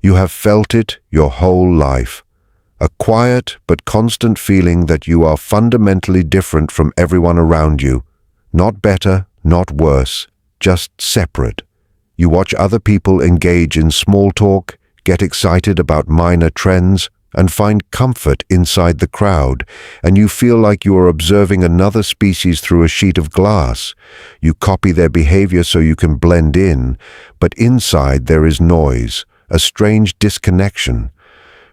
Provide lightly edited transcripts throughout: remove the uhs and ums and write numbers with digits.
You have felt it your whole life. A quiet but constant feeling that you are fundamentally different from everyone around you. Not better, not worse, just separate. You watch other people engage in small talk, get excited about minor trends, and find comfort inside the crowd, and you feel like you are observing another species through a sheet of glass. You copy their behavior so you can blend in, but inside there is noise, a strange disconnection.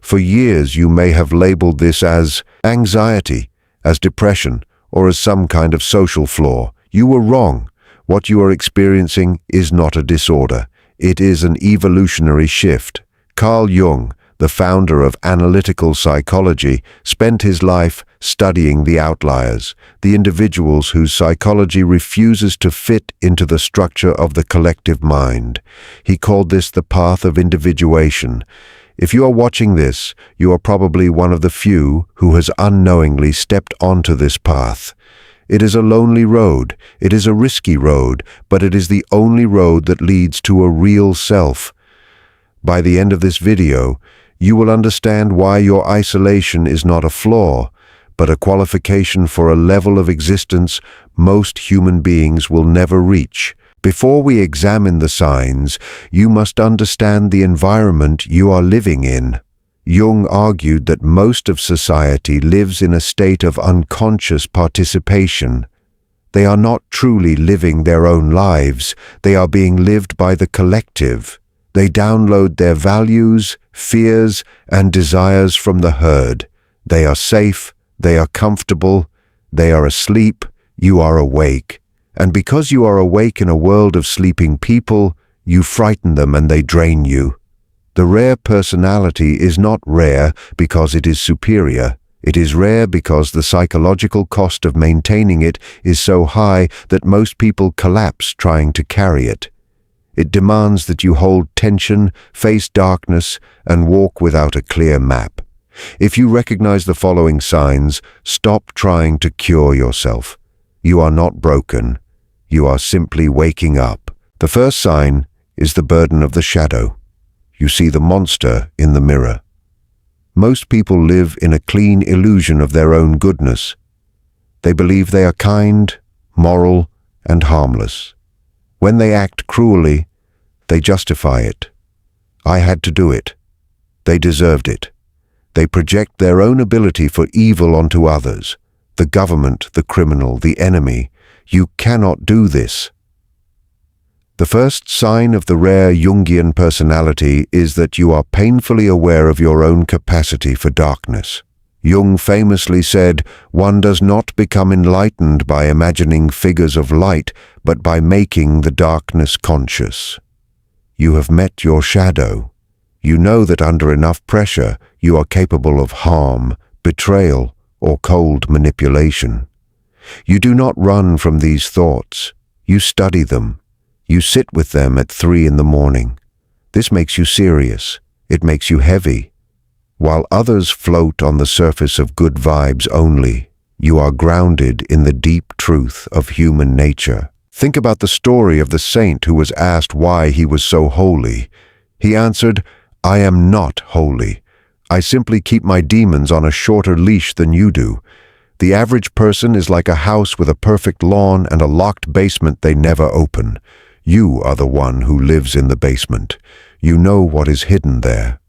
For years you may have labeled this as anxiety, as depression, or as some kind of social flaw. You were wrong. What you are experiencing is not a disorder. It is an evolutionary shift. Carl Jung, the founder of analytical psychology, spent his life studying the outliers, the individuals whose psychology refuses to fit into the structure of the collective mind. He called this the path of individuation. If you are watching this, you are probably one of the few who has unknowingly stepped onto this path. It is a lonely road, it is a risky road, but it is the only road that leads to a real self. By the end of this video, you will understand why your isolation is not a flaw, but a qualification for a level of existence most human beings will never reach. Before we examine the signs, you must understand the environment you are living in. Jung argued that most of society lives in a state of unconscious participation. They are not truly living their own lives, they are being lived by the collective. They download their values, fears, and desires from the herd. They are safe, they are comfortable, they are asleep, you are awake. And because you are awake in a world of sleeping people, you frighten them and they drain you. The rare personality is not rare because it is superior. It is rare because the psychological cost of maintaining it is so high that most people collapse trying to carry it. It demands that you hold tension, face darkness, and walk without a clear map. If you recognize the following signs, stop trying to cure yourself. You are not broken. You are simply waking up. The first sign is the burden of the shadow. You see the monster in the mirror. Most people live in a clean illusion of their own goodness. They believe they are kind, moral, and harmless. When they act cruelly, they justify it. I had to do it. They deserved it. They project their own ability for evil onto others. The government, the criminal, the enemy. You cannot do this. The first sign of the rare Jungian personality is that you are painfully aware of your own capacity for darkness. Jung famously said, "One does not become enlightened by imagining figures of light, but by making the darkness conscious." You have met your shadow. You know that under enough pressure, you are capable of harm, betrayal, or cold manipulation. You do not run from these thoughts. You study them. You sit with them at 3 in the morning. This makes you serious. It makes you heavy. While others float on the surface of good vibes only, you are grounded in the deep truth of human nature. Think about the story of the saint who was asked why he was so holy. He answered, "I am not holy. I simply keep my demons on a shorter leash than you do. The average person is like a house with a perfect lawn and a locked basement they never open. You are the one who lives in the basement. You know what is hidden there."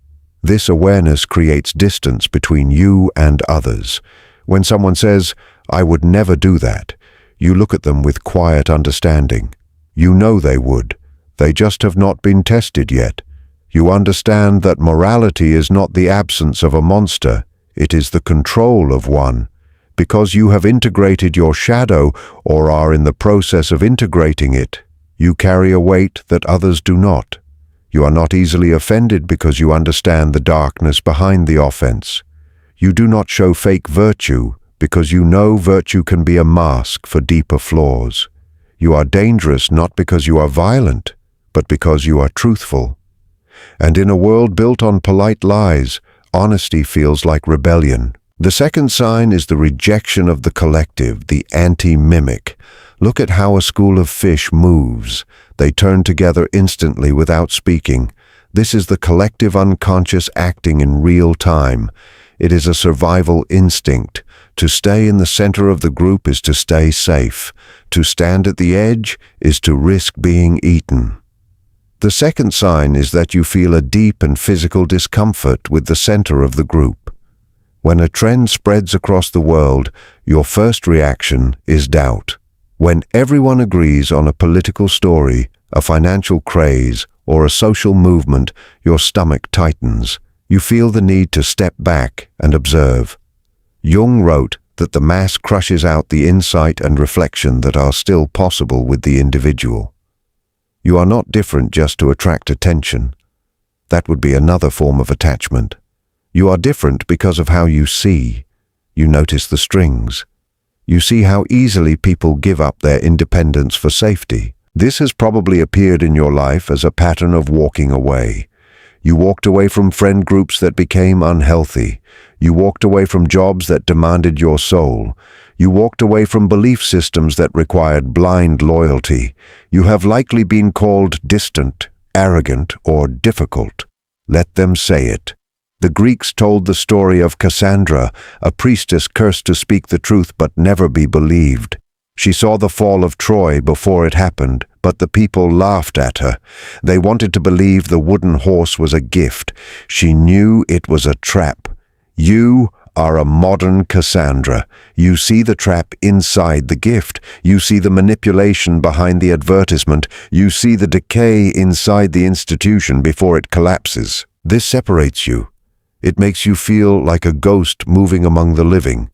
This awareness creates distance between you and others. When someone says, "I would never do that," you look at them with quiet understanding. You know they would. They just have not been tested yet. You understand that morality is not the absence of a monster, it is the control of one. Because you have integrated your shadow or are in the process of integrating it, you carry a weight that others do not. You are not easily offended because you understand the darkness behind the offense. You do not show fake virtue because you know virtue can be a mask for deeper flaws. You are dangerous not because you are violent, but because you are truthful. And in a world built on polite lies, honesty feels like rebellion. The second sign is the rejection of the collective, the anti-mimic. Look at how a school of fish moves. They turn together instantly without speaking. This is the collective unconscious acting in real time. It is a survival instinct. To stay in the center of the group is to stay safe. To stand at the edge is to risk being eaten. The second sign is that you feel a deep and physical discomfort with the center of the group. When a trend spreads across the world, your first reaction is doubt. When everyone agrees on a political story, a financial craze, or a social movement, your stomach tightens. You feel the need to step back and observe. Jung wrote that the mass crushes out the insight and reflection that are still possible with the individual. You are not different just to attract attention. That would be another form of attachment. You are different because of how you see. You notice the strings. You see how easily people give up their independence for safety. This has probably appeared in your life as a pattern of walking away. You walked away from friend groups that became unhealthy. You walked away from jobs that demanded your soul. You walked away from belief systems that required blind loyalty. You have likely been called distant, arrogant, or difficult. Let them say it. The Greeks told the story of Cassandra, a priestess cursed to speak the truth but never be believed. She saw the fall of Troy before it happened, but the people laughed at her. They wanted to believe the wooden horse was a gift. She knew it was a trap. You are a modern Cassandra. You see the trap inside the gift. You see the manipulation behind the advertisement. You see the decay inside the institution before it collapses. This separates you. It makes you feel like a ghost moving among the living.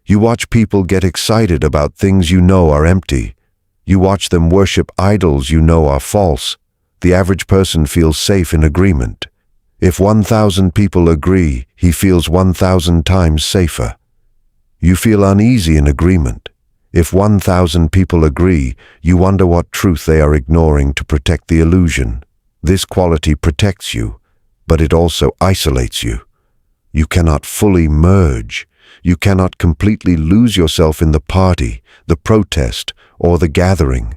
You watch people get excited about things you know are empty. You watch them worship idols you know are false. The average person feels safe in agreement. If 1,000 people agree, he feels 1,000 times safer. You feel uneasy in agreement. If 1,000 people agree, you wonder what truth they are ignoring to protect the illusion. This quality protects you, but it also isolates you. You cannot fully merge. You cannot completely lose yourself in the party, the protest, or the gathering.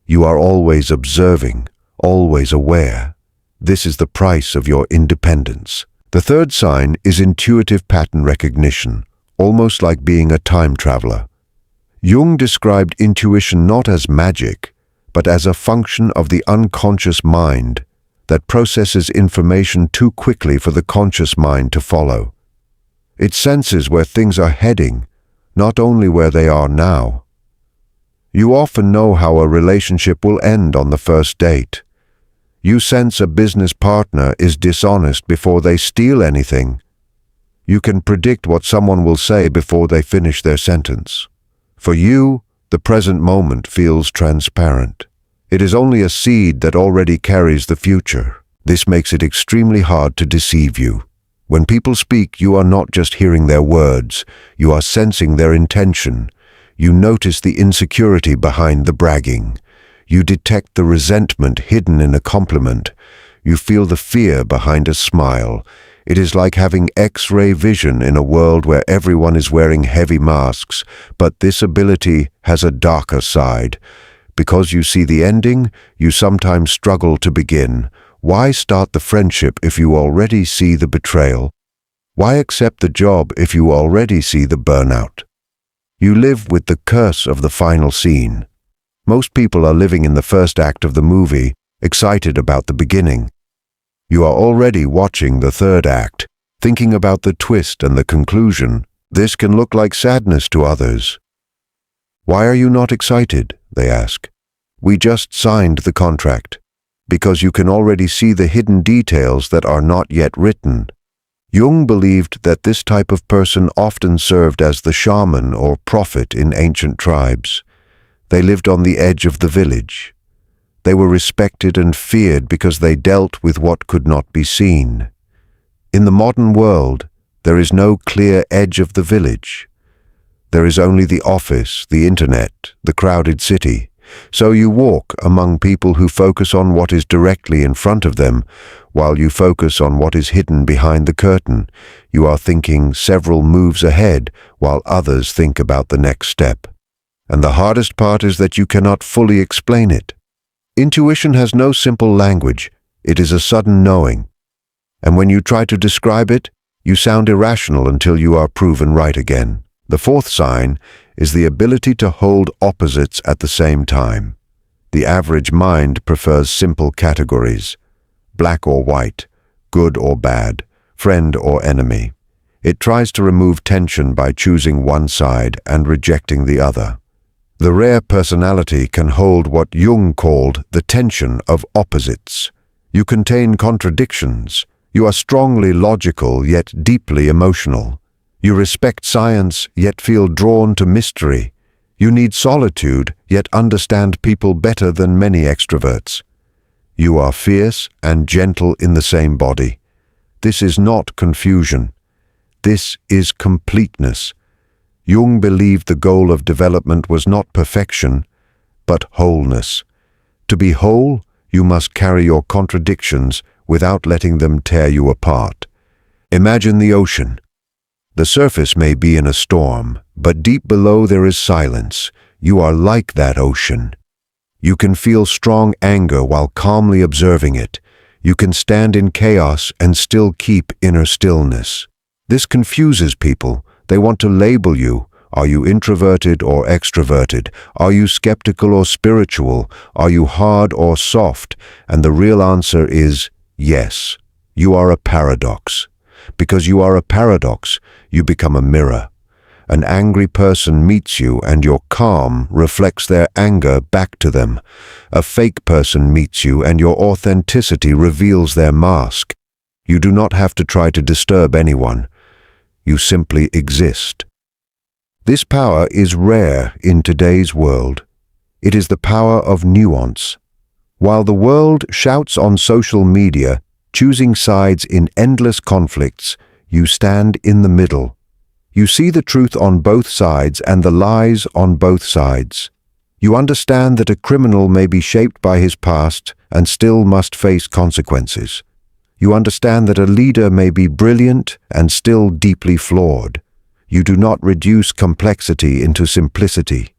You are always observing, always aware. This is the price of your independence. The third sign is intuitive pattern recognition, almost like being a time traveler. Jung described intuition not as magic, but as a function of the unconscious mind that processes information too quickly for the conscious mind to follow. It senses where things are heading, not only where they are now. You often know how a relationship will end on the first date. You sense a business partner is dishonest before they steal anything. You can predict what someone will say before they finish their sentence. For you, the present moment feels transparent. It is only a seed that already carries the future. This makes it extremely hard to deceive you. When people speak, you are not just hearing their words, you are sensing their intention. You notice the insecurity behind the bragging. You detect the resentment hidden in a compliment. You feel the fear behind a smile. It is like having X-ray vision in a world where everyone is wearing heavy masks, but this ability has a darker side. Because you see the ending, you sometimes struggle to begin. Why start the friendship if you already see the betrayal? Why accept the job if you already see the burnout? You live with the curse of the final scene. Most people are living in the first act of the movie, excited about the beginning. You are already watching the third act, thinking about the twist and the conclusion. This can look like sadness to others. Why are you not excited? They ask. We just signed the contract. Because you can already see the hidden details that are not yet written. Jung believed that this type of person often served as the shaman or prophet in ancient tribes. They lived on the edge of the village. They were respected and feared because they dealt with what could not be seen. In the modern world, there is no clear edge of the village. There is only the office, the internet, the crowded city. So you walk among people who focus on what is directly in front of them, while you focus on what is hidden behind the curtain. You are thinking several moves ahead, while others think about the next step. And the hardest part is that you cannot fully explain it. Intuition has no simple language. It is a sudden knowing. And when you try to describe it, you sound irrational until you are proven right again. The fourth sign is the ability to hold opposites at the same time. The average mind prefers simple categories: black or white, good or bad, friend or enemy. It tries to remove tension by choosing one side and rejecting the other. The rare personality can hold what Jung called the tension of opposites. You contain contradictions. You are strongly logical yet deeply emotional. You respect science yet feel drawn to mystery. You need solitude yet understand people better than many extroverts. You are fierce and gentle in the same body. This is not confusion. This is completeness. Jung believed the goal of development was not perfection, but wholeness. To be whole, you must carry your contradictions without letting them tear you apart. Imagine the ocean. The surface may be in a storm, but deep below there is silence. You are like that ocean. You can feel strong anger while calmly observing it. You can stand in chaos and still keep inner stillness. This confuses people. They want to label you. Are you introverted or extroverted? Are you skeptical or spiritual? Are you hard or soft? And the real answer is yes. You are a paradox. Because you are a paradox, you become a mirror. An angry person meets you and your calm reflects their anger back to them. A fake person meets you and your authenticity reveals their mask. You do not have to try to disturb anyone. You simply exist. This power is rare in today's world. It is the power of nuance. While the world shouts on social media, choosing sides in endless conflicts, you stand in the middle. You see the truth on both sides and the lies on both sides. You understand that a criminal may be shaped by his past and still must face consequences. You understand that a leader may be brilliant and still deeply flawed. You do not reduce complexity into simplicity.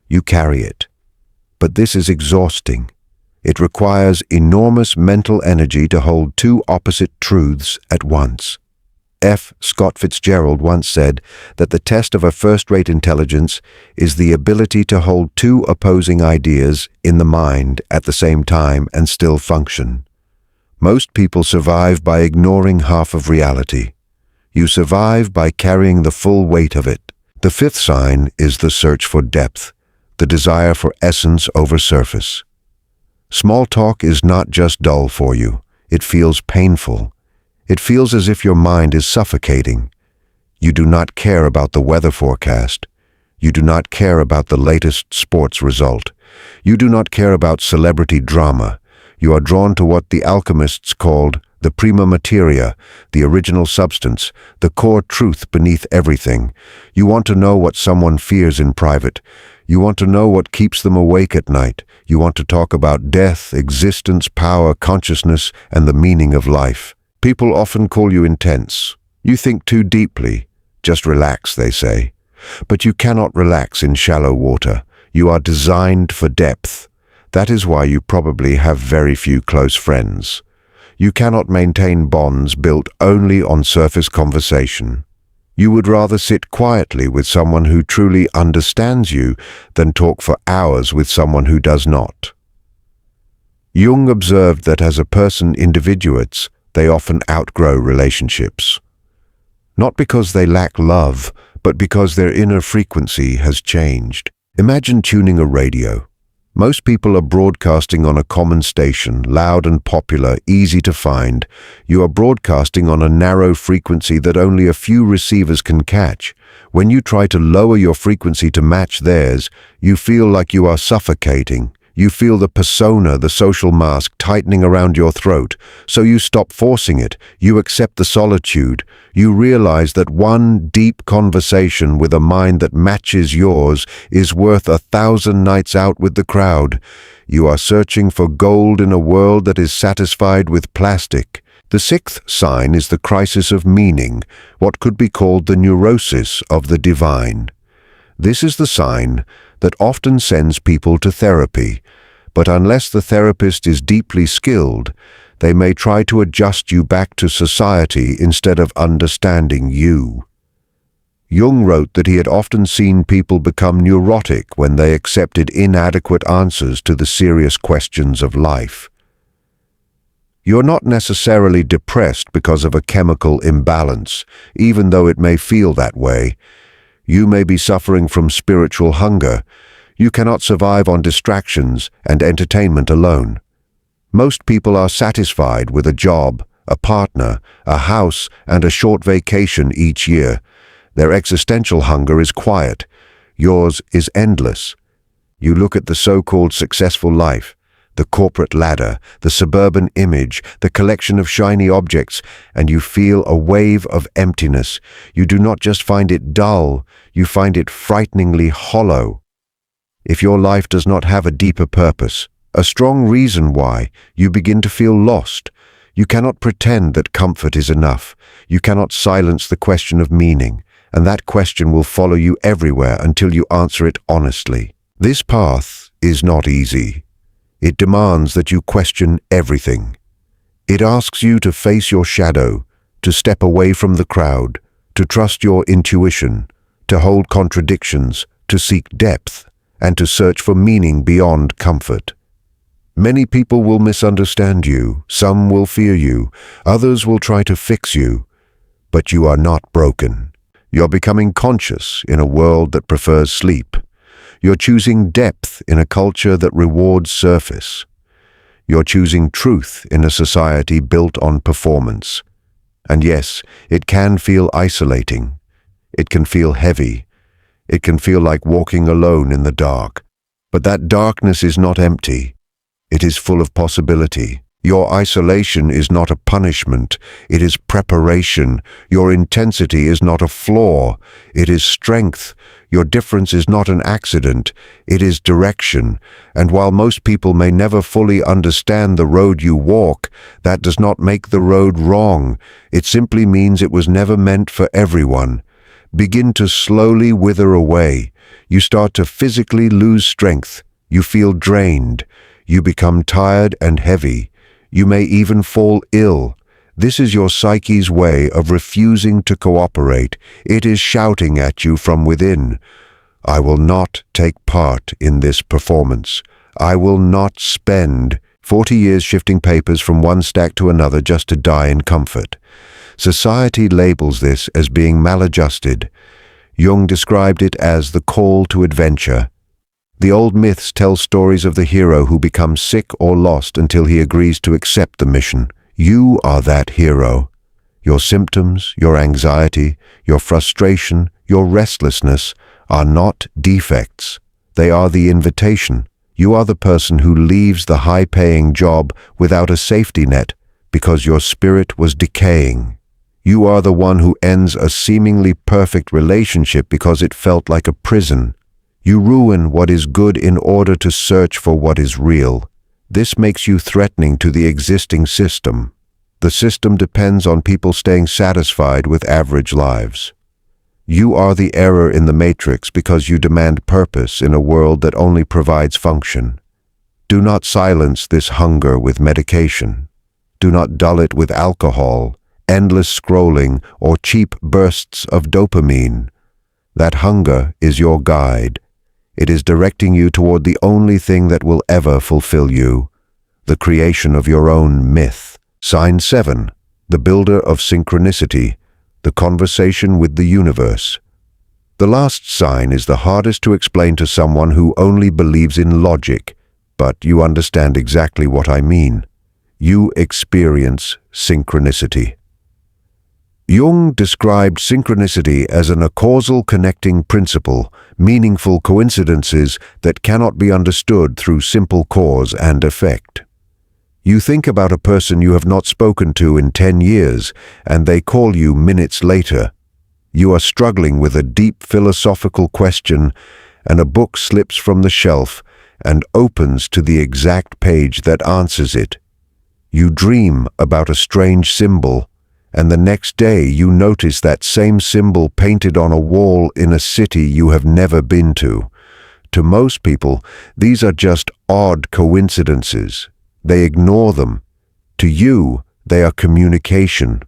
You carry it. But this is exhausting. It requires enormous mental energy to hold two opposite truths at once. F. Scott Fitzgerald once said that the test of a first-rate intelligence is the ability to hold two opposing ideas in the mind at the same time and still function. Most people survive by ignoring half of reality. You survive by carrying the full weight of it. The fifth sign is the search for depth, the desire for essence over surface. Small talk is not just dull for you. It feels painful. It feels as if your mind is suffocating. You do not care about the weather forecast. You do not care about the latest sports result. You do not care about celebrity drama. You are drawn to what the alchemists called the prima materia, the original substance, the core truth beneath everything. You want to know what someone fears in private. You want to know what keeps them awake at night. You want to talk about death, existence, power, consciousness, and the meaning of life. People often call you intense. You think too deeply. Just relax, they say. But you cannot relax in shallow water. You are designed for depth. That is why you probably have very few close friends. You cannot maintain bonds built only on surface conversation. You would rather sit quietly with someone who truly understands you than talk for hours with someone who does not. Jung observed that as a person individuates, they often outgrow relationships. Not because they lack love, but because their inner frequency has changed. Imagine tuning a radio. Most people are broadcasting on a common station, loud and popular, easy to find. You are broadcasting on a narrow frequency that only a few receivers can catch. When you try to lower your frequency to match theirs, you feel like you are suffocating. You feel the persona, the social mask, tightening around your throat. So you stop forcing it. You accept the solitude. You realize that one deep conversation with a mind that matches yours is worth 1,000 nights out with the crowd. You are searching for gold in a world that is satisfied with plastic. The sixth sign is the crisis of meaning, what could be called the neurosis of the divine. This is the sign that often sends people to therapy, but unless the therapist is deeply skilled, They may try to adjust you back to society instead of understanding you. Jung wrote that he had often seen people become neurotic when they accepted inadequate answers to the serious questions of life. You're not necessarily depressed because of a chemical imbalance, even though it may feel that way. You may be suffering from spiritual hunger. You cannot survive on distractions and entertainment alone. Most people are satisfied with a job, a partner, a house, and a short vacation each year. Their existential hunger is quiet. Yours is endless. You look at the so-called successful life, the corporate ladder, the suburban image, the collection of shiny objects, and you feel a wave of emptiness. You do not just find it dull, you find it frighteningly hollow. If your life does not have a deeper purpose, a strong reason why, you begin to feel lost. You cannot pretend that comfort is enough. You cannot silence the question of meaning, and that question will follow you everywhere until you answer it honestly. This path is not easy. It demands that you question everything. It asks you to face your shadow, to step away from the crowd, to trust your intuition, to hold contradictions, to seek depth, and to search for meaning beyond comfort. Many people will misunderstand you, some will fear you, others will try to fix you, but you are not broken. You're becoming conscious in a world that prefers sleep. You're choosing depth in a culture that rewards surface. You're choosing truth in a society built on performance. And yes, it can feel isolating. It can feel heavy. It can feel like walking alone in the dark. But that darkness is not empty. It is full of possibility. Your isolation is not a punishment. It is preparation. Your intensity is not a flaw. It is strength. Your difference is not an accident. It is direction. And while most people may never fully understand the road you walk, that does not make the road wrong. It simply means it was never meant for everyone. Begin to slowly wither away. You start to physically lose strength. You feel drained. You become tired and heavy. You may even fall ill. This is your psyche's way of refusing to cooperate. It is shouting at you from within. I will not take part in this performance. I will not spend 40 years shifting papers from one stack to another just to die in comfort. Society labels this as being maladjusted. Jung described it as the call to adventure. The old myths tell stories of the hero who becomes sick or lost until he agrees to accept the mission. You are that hero. Your symptoms, your anxiety, your frustration, your restlessness are not defects. They are the invitation. You are the person who leaves the high-paying job without a safety net because your spirit was decaying. You are the one who ends a seemingly perfect relationship because it felt like a prison. You ruin what is good in order to search for what is real. This makes you threatening to the existing system. The system depends on people staying satisfied with average lives. You are the error in the matrix because you demand purpose in a world that only provides function. Do not silence this hunger with medication. Do not dull it with alcohol, endless scrolling, or cheap bursts of dopamine. That hunger is your guide. It is directing you toward the only thing that will ever fulfill you, the creation of your own myth. Sign 7, the builder of synchronicity, the conversation with the universe. The last sign is the hardest to explain to someone who only believes in logic, but you understand exactly what I mean. You experience synchronicity. Jung described synchronicity as a causal connecting principle, meaningful coincidences that cannot be understood through simple cause and effect. You think about a person you have not spoken to in 10 years, and they call you minutes later. You are struggling with a deep philosophical question, and a book slips from the shelf and opens to the exact page that answers it. You dream about a strange symbol, and the next day you notice that same symbol painted on a wall in a city you have never been to. To most people, these are just odd coincidences. They ignore them. To you, they are communication.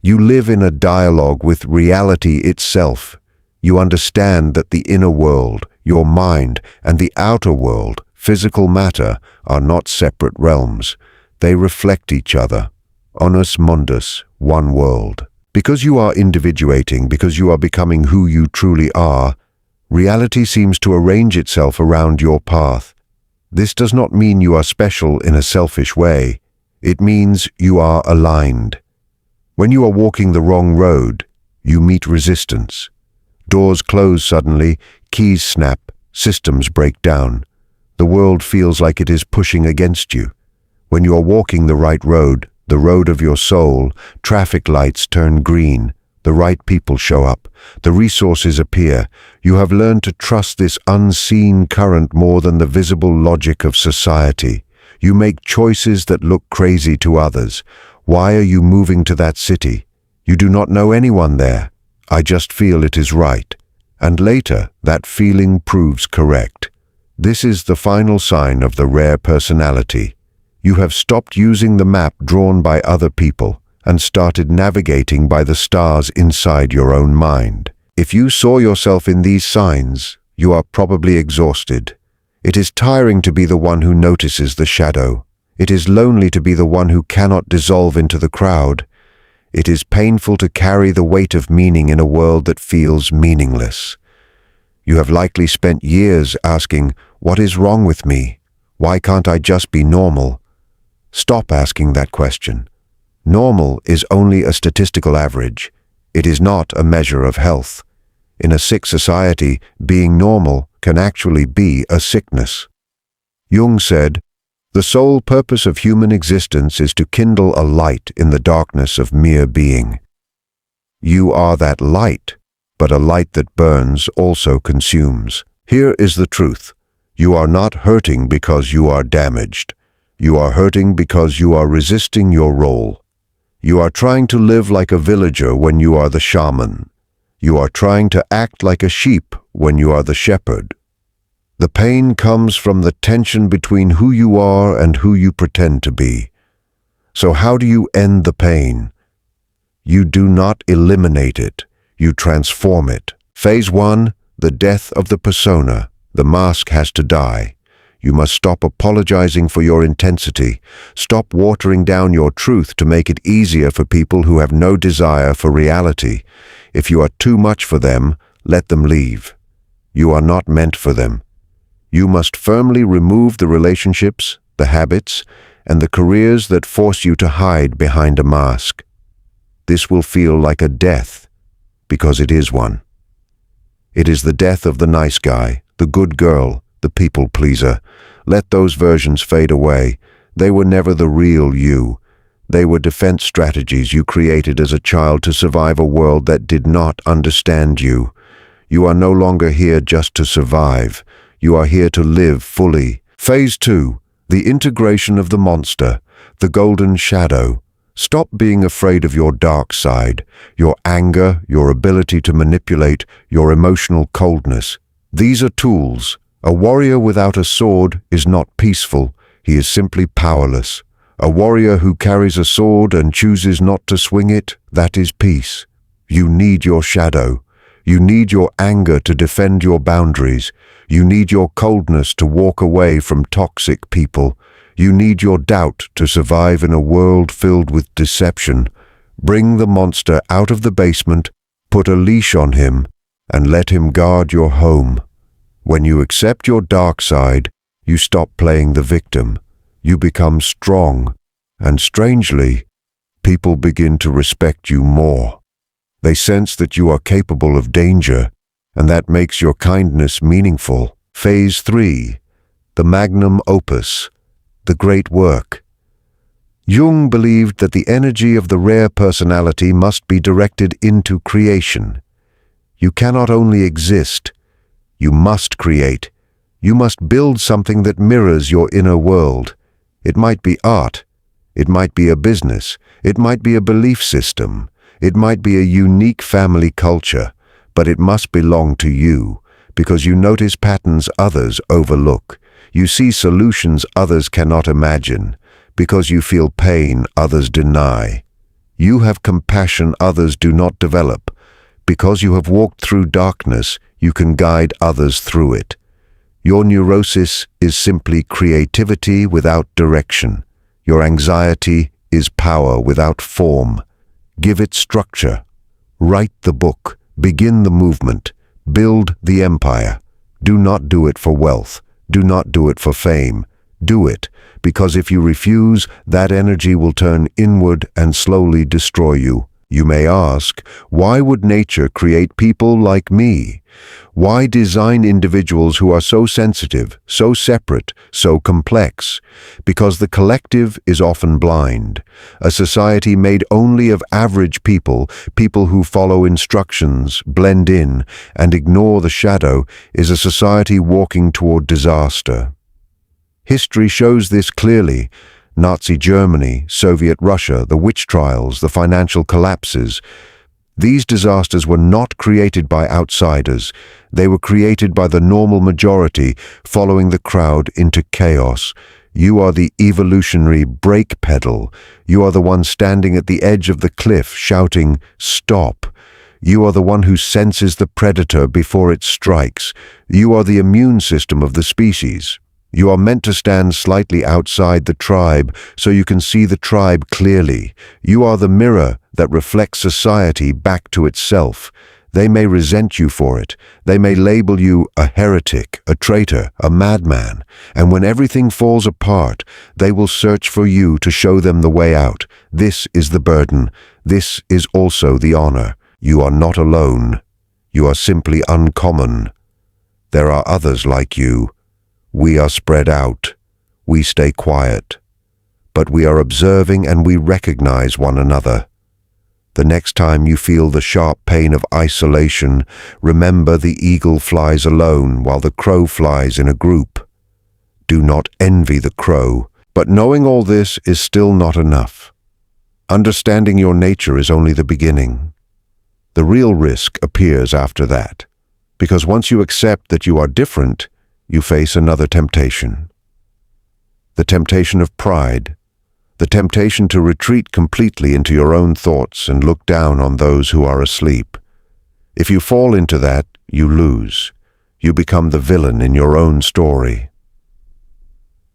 You live in a dialogue with reality itself. You understand that the inner world, your mind, and the outer world, physical matter, are not separate realms. They reflect each other. Onus mundus, one world. Because you are individuating, because you are becoming who you truly are, reality seems to arrange itself around your path. This does not mean you are special in a selfish way. It means you are aligned. When you are walking the wrong road, you meet resistance. Doors close suddenly, keys snap, systems break down. The world feels like it is pushing against you. When you are walking the right road, the road of your soul, traffic lights turn green, the right people show up, the resources appear. You have learned to trust this unseen current more than the visible logic of society. You make choices that look crazy to others. Why are you moving to that city? You do not know anyone there. I just feel it is right. And later, that feeling proves correct. This is the final sign of the rare personality. You have stopped using the map drawn by other people and started navigating by the stars inside your own mind. If you saw yourself in these signs, you are probably exhausted. It is tiring to be the one who notices the shadow. It is lonely to be the one who cannot dissolve into the crowd. It is painful to carry the weight of meaning in a world that feels meaningless. You have likely spent years asking, "What is wrong with me? Why can't I just be normal?" Stop asking that question. Normal is only a statistical average. It is not a measure of health. In a sick society, being normal can actually be a sickness. Jung said, "The sole purpose of human existence is to kindle a light in the darkness of mere being." You are that light, but a light that burns also consumes. Here is the truth. You are not hurting because you are damaged. You are hurting because you are resisting your role. You are trying to live like a villager when you are the shaman. You are trying to act like a sheep when you are the shepherd. The pain comes from the tension between who you are and who you pretend to be. So how do you end the pain? You do not eliminate it. You transform it. Phase 1, the death of the persona. The mask has to die. You must stop apologizing for your intensity. Stop watering down your truth to make it easier for people who have no desire for reality. If you are too much for them, let them leave. You are not meant for them. You must firmly remove the relationships, the habits, and the careers that force you to hide behind a mask. This will feel like a death, because it is one. It is the death of the nice guy, the good girl, the people pleaser. Let those versions fade away. They were never the real you. They were defense strategies you created as a child to survive a world that did not understand you. You are no longer here just to survive. You are here to live fully. Phase 2, the integration of the monster, the golden shadow. Stop being afraid of your dark side, your anger, your ability to manipulate, your emotional coldness. These are tools. A warrior without a sword is not peaceful. He is simply powerless. A warrior who carries a sword and chooses not to swing it, that is peace. You need your shadow. You need your anger to defend your boundaries. You need your coldness to walk away from toxic people. You need your doubt to survive in a world filled with deception. Bring the monster out of the basement, put a leash on him, and let him guard your home. When you accept your dark side, you stop playing the victim. You become strong, and strangely, people begin to respect you more. They sense that you are capable of danger, and that makes your kindness meaningful. Phase 3, the magnum opus, the great work. Jung believed that the energy of the rare personality must be directed into creation. You cannot only exist, you must create. You must build something that mirrors your inner world. It might be art. It might be a business. It might be a belief system. It might be a unique family culture. But it must belong to you, because you notice patterns others overlook. You see solutions others cannot imagine. Because you feel pain others deny. You have compassion others do not develop. Because you have walked through darkness, you can guide others through it. Your neurosis is simply creativity without direction. Your anxiety is power without form. Give it structure. Write the book. Begin the movement. Build the empire. Do not do it for wealth. Do not do it for fame. Do it, because if you refuse, that energy will turn inward and slowly destroy you. You may ask, why would nature create people like me? Why design individuals who are so sensitive, so separate, so complex? Because the collective is often blind. A society made only of average people, people who follow instructions, blend in, and ignore the shadow, is a society walking toward disaster. History shows this clearly. Nazi Germany, Soviet Russia, the witch trials, the financial collapses. These disasters were not created by outsiders. They were created by the normal majority, following the crowd into chaos. You are the evolutionary brake pedal. You are the one standing at the edge of the cliff, shouting, "Stop." You are the one who senses the predator before it strikes. You are the immune system of the species. You are meant to stand slightly outside the tribe so you can see the tribe clearly. You are the mirror that reflects society back to itself. They may resent you for it. They may label you a heretic, a traitor, a madman. And when everything falls apart, they will search for you to show them the way out. This is the burden. This is also the honor. You are not alone. You are simply uncommon. There are others like you. We are spread out. We stay quiet. But we are observing and we recognize one another. The next time you feel the sharp pain of isolation, remember the eagle flies alone while the crow flies in a group. Do not envy the crow. But knowing all this is still not enough. Understanding your nature is only the beginning. The real risk appears after that, because once you accept that you are different, you face another temptation. The temptation of pride, the temptation to retreat completely into your own thoughts and look down on those who are asleep. If you fall into that, you lose. You become the villain in your own story.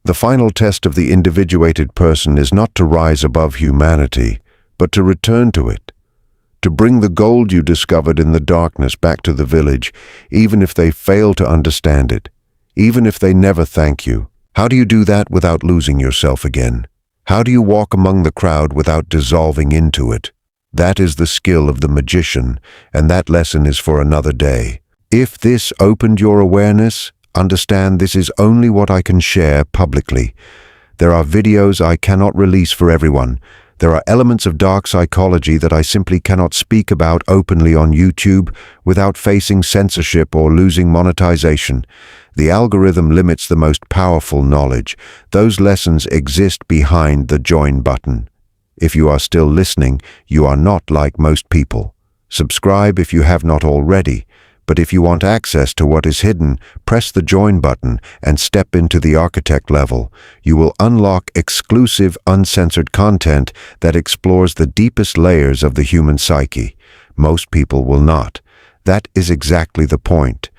The final test of the individuated person is not to rise above humanity, but to return to it. To bring the gold you discovered in the darkness back to the village, even if they fail to understand it. Even if they never thank you. How do you do that without losing yourself again? How do you walk among the crowd without dissolving into it? That is the skill of the magician, and that lesson is for another day. If this opened your awareness, understand this is only what I can share publicly. There are videos I cannot release for everyone. There are elements of dark psychology that I simply cannot speak about openly on YouTube without facing censorship or losing monetization. The algorithm limits the most powerful knowledge. Those lessons exist behind the join button. If you are still listening, you are not like most people. Subscribe if you have not already. But if you want access to what is hidden, press the join button and step into the architect level. You will unlock exclusive, uncensored content that explores the deepest layers of the human psyche. Most people will not. That is exactly the point.